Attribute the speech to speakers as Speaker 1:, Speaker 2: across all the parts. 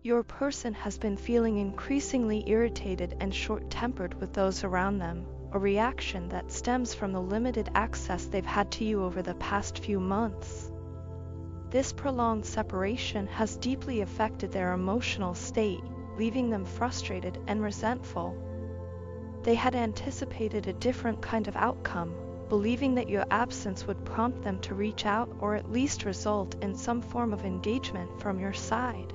Speaker 1: Your person has been feeling increasingly irritated and short-tempered with those around them, a reaction that stems from the limited access they've had to you over the past few months. This prolonged separation has deeply affected their emotional state, leaving them frustrated and resentful. They had anticipated a different kind of outcome, believing that your absence would prompt them to reach out or at least result in some form of engagement from your side.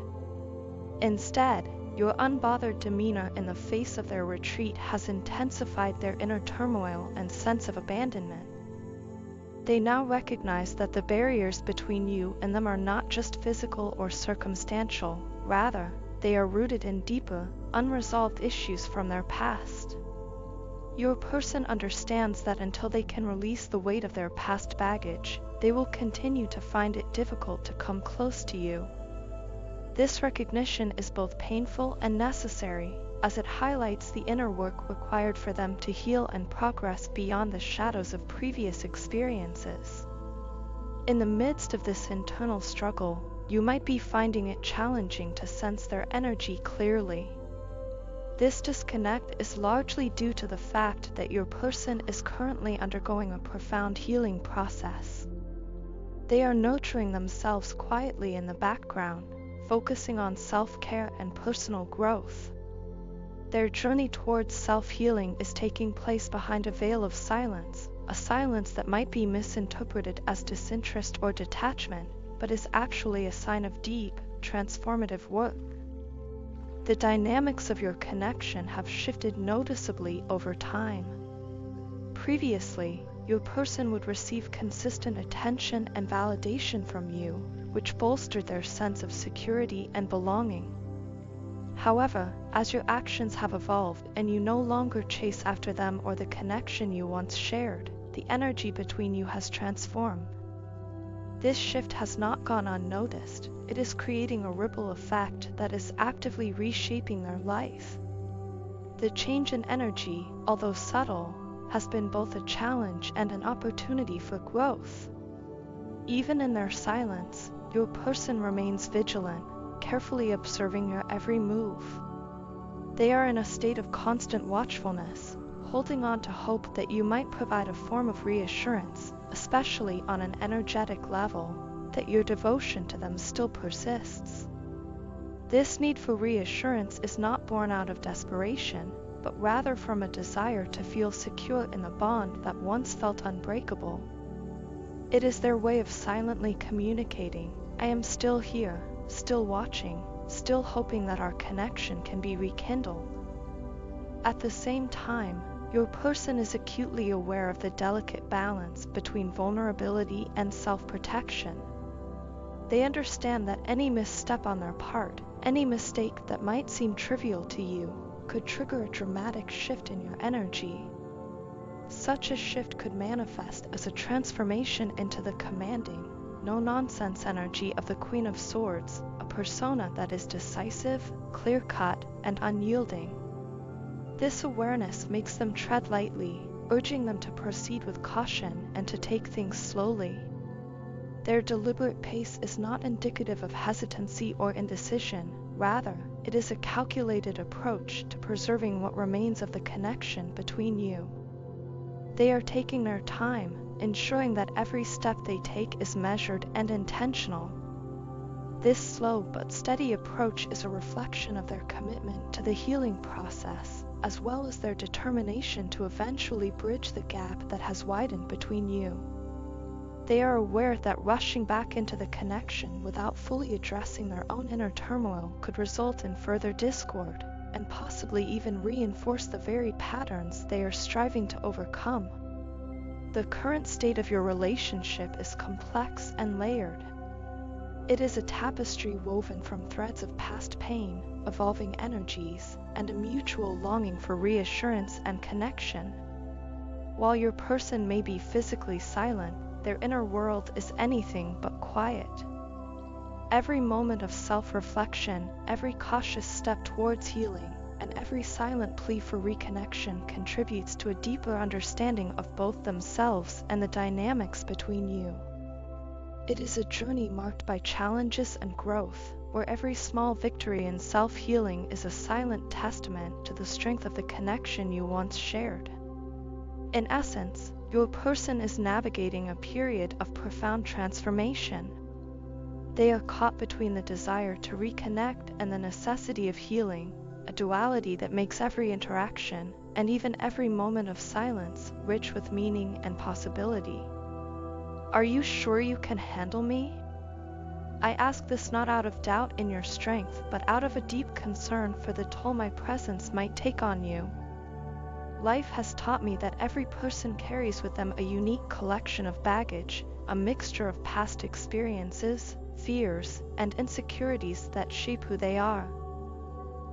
Speaker 1: Instead, your unbothered demeanor in the face of their retreat has intensified their inner turmoil and sense of abandonment. They now recognize that the barriers between you and them are not just physical or circumstantial, rather, they are rooted in deeper, unresolved issues from their past. Your person understands that until they can release the weight of their past baggage, they will continue to find it difficult to come close to you. This recognition is both painful and necessary, as it highlights the inner work required for them to heal and progress beyond the shadows of previous experiences. In the midst of this internal struggle, you might be finding it challenging to sense their energy clearly. This disconnect is largely due to the fact that your person is currently undergoing a profound healing process. They are nurturing themselves quietly in the background, focusing on self-care and personal growth. Their journey towards self-healing is taking place behind a veil of silence, a silence that might be misinterpreted as disinterest or detachment, but is actually a sign of deep, transformative work. The dynamics of your connection have shifted noticeably over time. Previously, your person would receive consistent attention and validation from you, which bolstered their sense of security and belonging. However, as your actions have evolved and you no longer chase after them or the connection you once shared, the energy between you has transformed. This shift has not gone unnoticed. It is creating a ripple effect that is actively reshaping their life. The change in energy, although subtle, has been both a challenge and an opportunity for growth. Even in their silence, your person remains vigilant, carefully observing your every move. They are in a state of constant watchfulness, holding on to hope that you might provide a form of reassurance, especially on an energetic level, that your devotion to them still persists. This need for reassurance is not born out of desperation, but rather from a desire to feel secure in the bond that once felt unbreakable. It is their way of silently communicating, "I am still here, still watching, still hoping that our connection can be rekindled." At the same time, your person is acutely aware of the delicate balance between vulnerability and self-protection. They understand that any misstep on their part, any mistake that might seem trivial to you, could trigger a dramatic shift in your energy. Such a shift could manifest as a transformation into the commanding, no-nonsense energy of the Queen of Swords, a persona that is decisive, clear-cut, and unyielding. This awareness makes them tread lightly, urging them to proceed with caution and to take things slowly. Their deliberate pace is not indicative of hesitancy or indecision, rather, it is a calculated approach to preserving what remains of the connection between you. They are taking their time, ensuring that every step they take is measured and intentional. This slow but steady approach is a reflection of their commitment to the healing process, as well as their determination to eventually bridge the gap that has widened between you. They are aware that rushing back into the connection without fully addressing their own inner turmoil could result in further discord, and possibly even reinforce the very patterns they are striving to overcome. The current state of your relationship is complex and layered. It is a tapestry woven from threads of past pain, evolving energies, and a mutual longing for reassurance and connection. While your person may be physically silent, their inner world is anything but quiet. Every moment of self-reflection, every cautious step towards healing, and every silent plea for reconnection contributes to a deeper understanding of both themselves and the dynamics between you. It is a journey marked by challenges and growth, where every small victory in self-healing is a silent testament to the strength of the connection you once shared. In essence, your person is navigating a period of profound transformation. They are caught between the desire to reconnect and the necessity of healing, a duality that makes every interaction, and even every moment of silence, rich with meaning and possibility. Are you sure you can handle me? I ask this not out of doubt in your strength, but out of a deep concern for the toll my presence might take on you. Life has taught me that every person carries with them a unique collection of baggage, a mixture of past experiences, fears, and insecurities that shape who they are.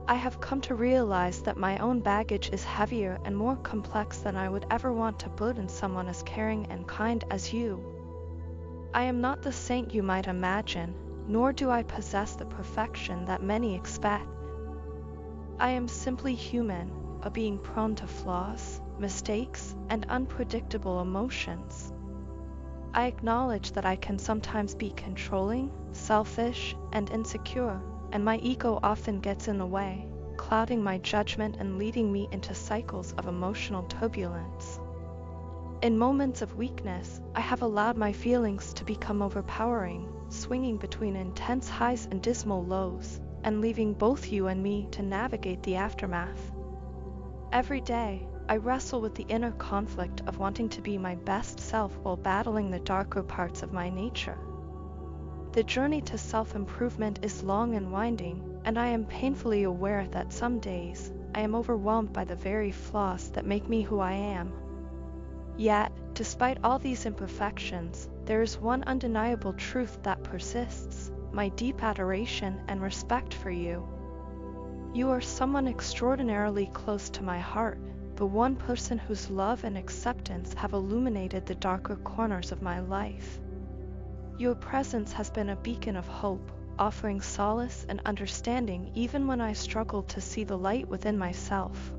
Speaker 1: I have come to realize that my own baggage is heavier and more complex than I would ever want to burden someone as caring and kind as you. I am not the saint you might imagine, nor do I possess the perfection that many expect. I am simply human, a being prone to flaws, mistakes, and unpredictable emotions. I acknowledge that I can sometimes be controlling, selfish, and insecure, and my ego often gets in the way, clouding my judgment and leading me into cycles of emotional turbulence. In moments of weakness, I have allowed my feelings to become overpowering, swinging between intense highs and dismal lows, and leaving both you and me to navigate the aftermath. Every day, I wrestle with the inner conflict of wanting to be my best self while battling the darker parts of my nature. The journey to self-improvement is long and winding, and I am painfully aware that some days, I am overwhelmed by the very flaws that make me who I am. Yet, despite all these imperfections, there is one undeniable truth that persists: my deep adoration and respect for you. You are someone extraordinarily close to my heart, the one person whose love and acceptance have illuminated the darker corners of my life. Your presence has been a beacon of hope, offering solace and understanding even when I struggle to see the light within myself.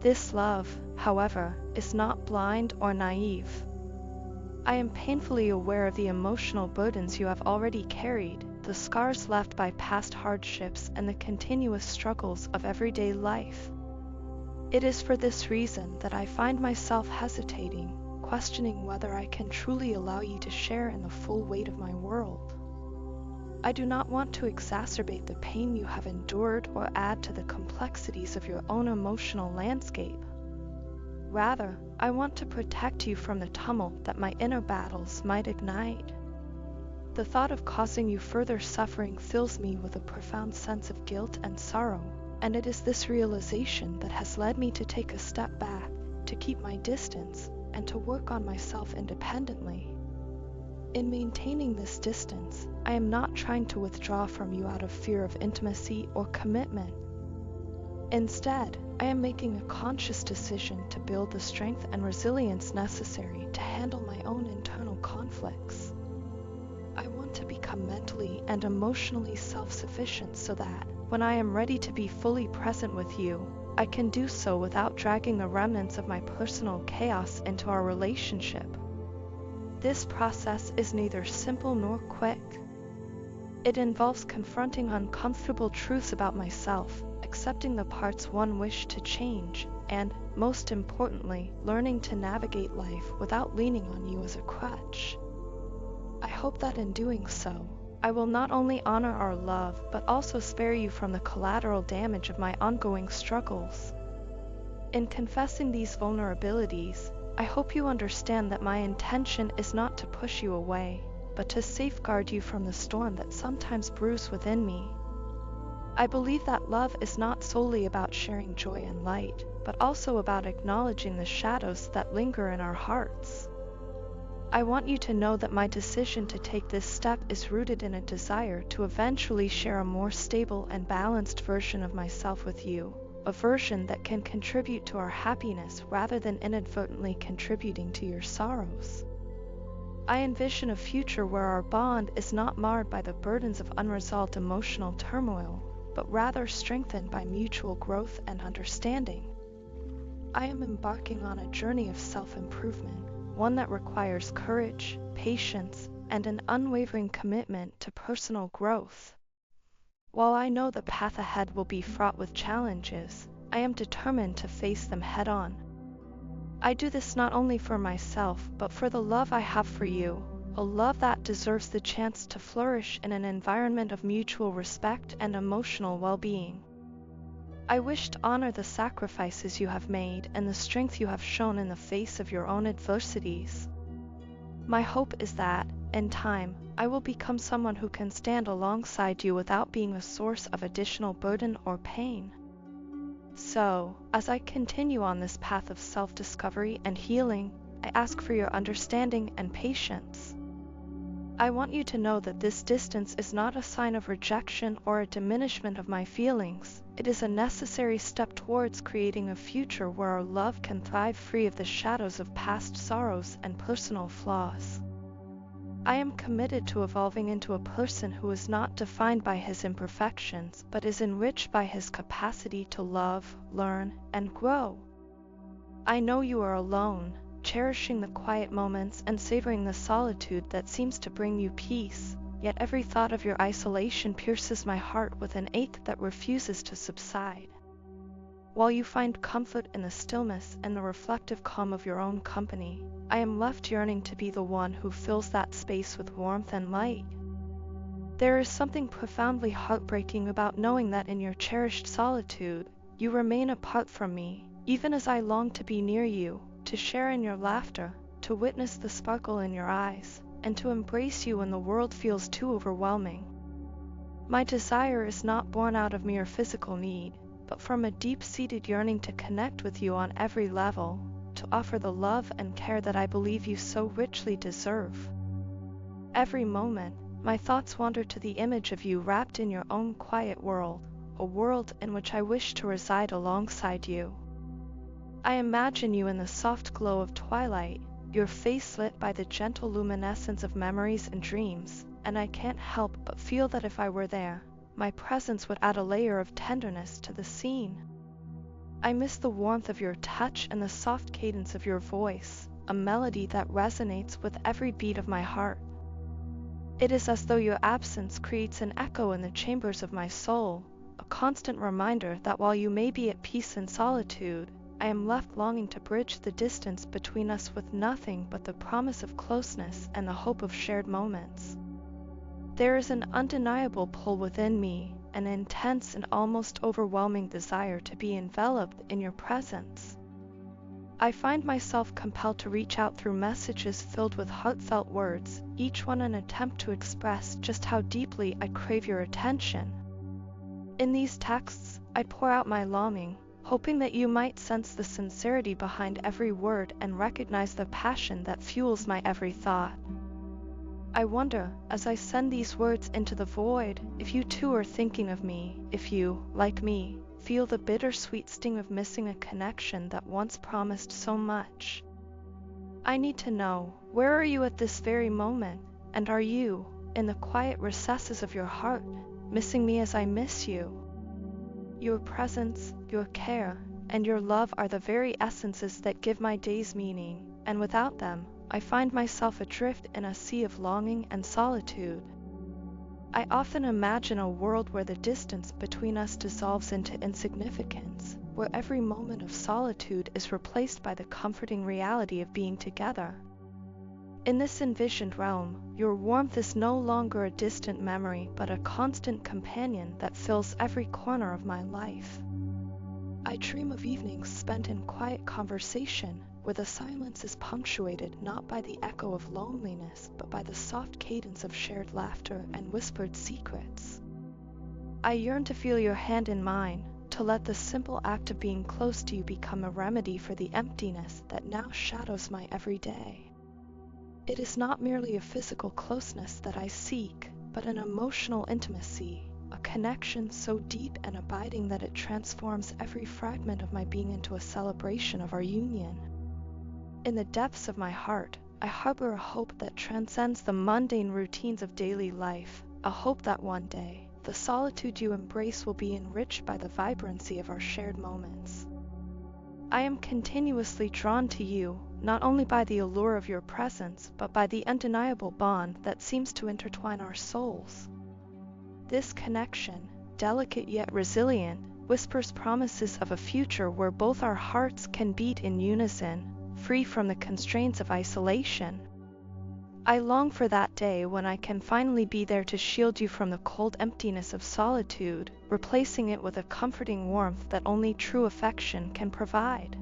Speaker 1: This love, however, is not blind or naive. I am painfully aware of the emotional burdens you have already carried, the scars left by past hardships, and the continuous struggles of everyday life. It is for this reason that I find myself hesitating, questioning whether I can truly allow you to share in the full weight of my world. I do not want to exacerbate the pain you have endured or add to the complexities of your own emotional landscape. Rather, I want to protect you from the tumult that my inner battles might ignite. The thought of causing you further suffering fills me with a profound sense of guilt and sorrow, and it is this realization that has led me to take a step back, to keep my distance, and to work on myself independently. In maintaining this distance, I am not trying to withdraw from you out of fear of intimacy or commitment. Instead, I am making a conscious decision to build the strength and resilience necessary to handle my own internal conflicts. I want to become mentally and emotionally self-sufficient so that, when I am ready to be fully present with you, I can do so without dragging the remnants of my personal chaos into our relationship. This process is neither simple nor quick. It involves confronting uncomfortable truths about myself, accepting the parts one wished to change, and, most importantly, learning to navigate life without leaning on you as a crutch. I hope that in doing so, I will not only honor our love but also spare you from the collateral damage of my ongoing struggles. In confessing these vulnerabilities, I hope you understand that my intention is not to push you away, but to safeguard you from the storm that sometimes brews within me. I believe that love is not solely about sharing joy and light, but also about acknowledging the shadows that linger in our hearts. I want you to know that my decision to take this step is rooted in a desire to eventually share a more stable and balanced version of myself with you, a version that can contribute to our happiness rather than inadvertently contributing to your sorrows. I envision a future where our bond is not marred by the burdens of unresolved emotional turmoil, but rather strengthened by mutual growth and understanding. I am embarking on a journey of self-improvement, one that requires courage, patience, and an unwavering commitment to personal growth. While I know the path ahead will be fraught with challenges, I am determined to face them head on. I do this not only for myself, but for the love I have for you, a love that deserves the chance to flourish in an environment of mutual respect and emotional well-being. I wish to honor the sacrifices you have made and the strength you have shown in the face of your own adversities. My hope is that, in time, I will become someone who can stand alongside you without being a source of additional burden or pain. So, as I continue on this path of self-discovery and healing, I ask for your understanding and patience. I want you to know that this distance is not a sign of rejection or a diminishment of my feelings. It is a necessary step towards creating a future where our love can thrive free of the shadows of past sorrows and personal flaws. I am committed to evolving into a person who is not defined by his imperfections, but is enriched by his capacity to love, learn, and grow. I know you are alone, cherishing the quiet moments and savoring the solitude that seems to bring you peace, yet every thought of your isolation pierces my heart with an ache that refuses to subside. While you find comfort in the stillness and the reflective calm of your own company, I am left yearning to be the one who fills that space with warmth and light. There is something profoundly heartbreaking about knowing that in your cherished solitude, you remain apart from me, even as I long to be near you, to share in your laughter, to witness the sparkle in your eyes, and to embrace you when the world feels too overwhelming. My desire is not born out of mere physical need, but from a deep-seated yearning to connect with you on every level, to offer the love and care that I believe you so richly deserve. Every moment, my thoughts wander to the image of you wrapped in your own quiet world, a world in which I wish to reside alongside you. I imagine you in the soft glow of twilight, your face lit by the gentle luminescence of memories and dreams, and I can't help but feel that if I were there, my presence would add a layer of tenderness to the scene. I miss the warmth of your touch and the soft cadence of your voice, a melody that resonates with every beat of my heart. It is as though your absence creates an echo in the chambers of my soul, a constant reminder that while you may be at peace in solitude, I am left longing to bridge the distance between us with nothing but the promise of closeness and the hope of shared moments. There is an undeniable pull within me, an intense and almost overwhelming desire to be enveloped in your presence. I find myself compelled to reach out through messages filled with heartfelt words, each one an attempt to express just how deeply I crave your attention. In these texts, I pour out my longing, hoping that you might sense the sincerity behind every word and recognize the passion that fuels my every thought. I wonder, as I send these words into the void, if you too are thinking of me, if you, like me, feel the bittersweet sting of missing a connection that once promised so much. I need to know, where are you at this very moment, and are you, in the quiet recesses of your heart, missing me as I miss you? Your presence, your care, and your love are the very essences that give my days meaning, and without them, I find myself adrift in a sea of longing and solitude. I often imagine a world where the distance between us dissolves into insignificance, where every moment of solitude is replaced by the comforting reality of being together. In this envisioned realm, your warmth is no longer a distant memory but a constant companion that fills every corner of my life. I dream of evenings spent in quiet conversation, where the silence is punctuated not by the echo of loneliness, but by the soft cadence of shared laughter and whispered secrets. I yearn to feel your hand in mine, to let the simple act of being close to you become a remedy for the emptiness that now shadows my every day. It is not merely a physical closeness that I seek, but an emotional intimacy, a connection so deep and abiding that it transforms every fragment of my being into a celebration of our union. In the depths of my heart, I harbor a hope that transcends the mundane routines of daily life, a hope that one day, the solitude you embrace will be enriched by the vibrancy of our shared moments. I am continuously drawn to you, not only by the allure of your presence, but by the undeniable bond that seems to intertwine our souls. This connection, delicate yet resilient, whispers promises of a future where both our hearts can beat in unison, free from the constraints of isolation. I long for that day when I can finally be there to shield you from the cold emptiness of solitude, replacing it with a comforting warmth that only true affection can provide.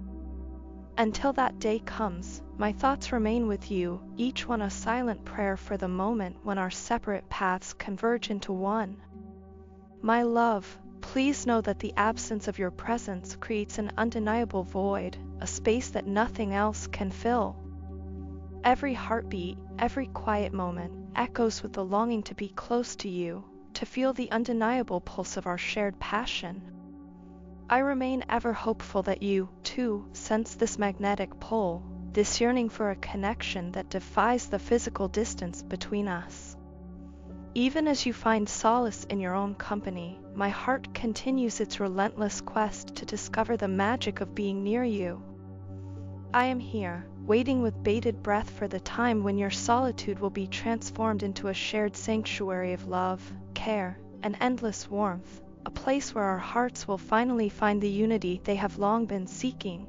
Speaker 1: Until that day comes, my thoughts remain with you, each one a silent prayer for the moment when our separate paths converge into one. My love, please know that the absence of your presence creates an undeniable void, a space that nothing else can fill. Every heartbeat, every quiet moment, echoes with the longing to be close to you, to feel the undeniable pulse of our shared passion. I remain ever hopeful that you, too, sense this magnetic pull, this yearning for a connection that defies the physical distance between us. Even as you find solace in your own company, my heart continues its relentless quest to discover the magic of being near you. I am here, waiting with bated breath for the time when your solitude will be transformed into a shared sanctuary of love, care, and endless warmth, a place where our hearts will finally find the unity they have long been seeking.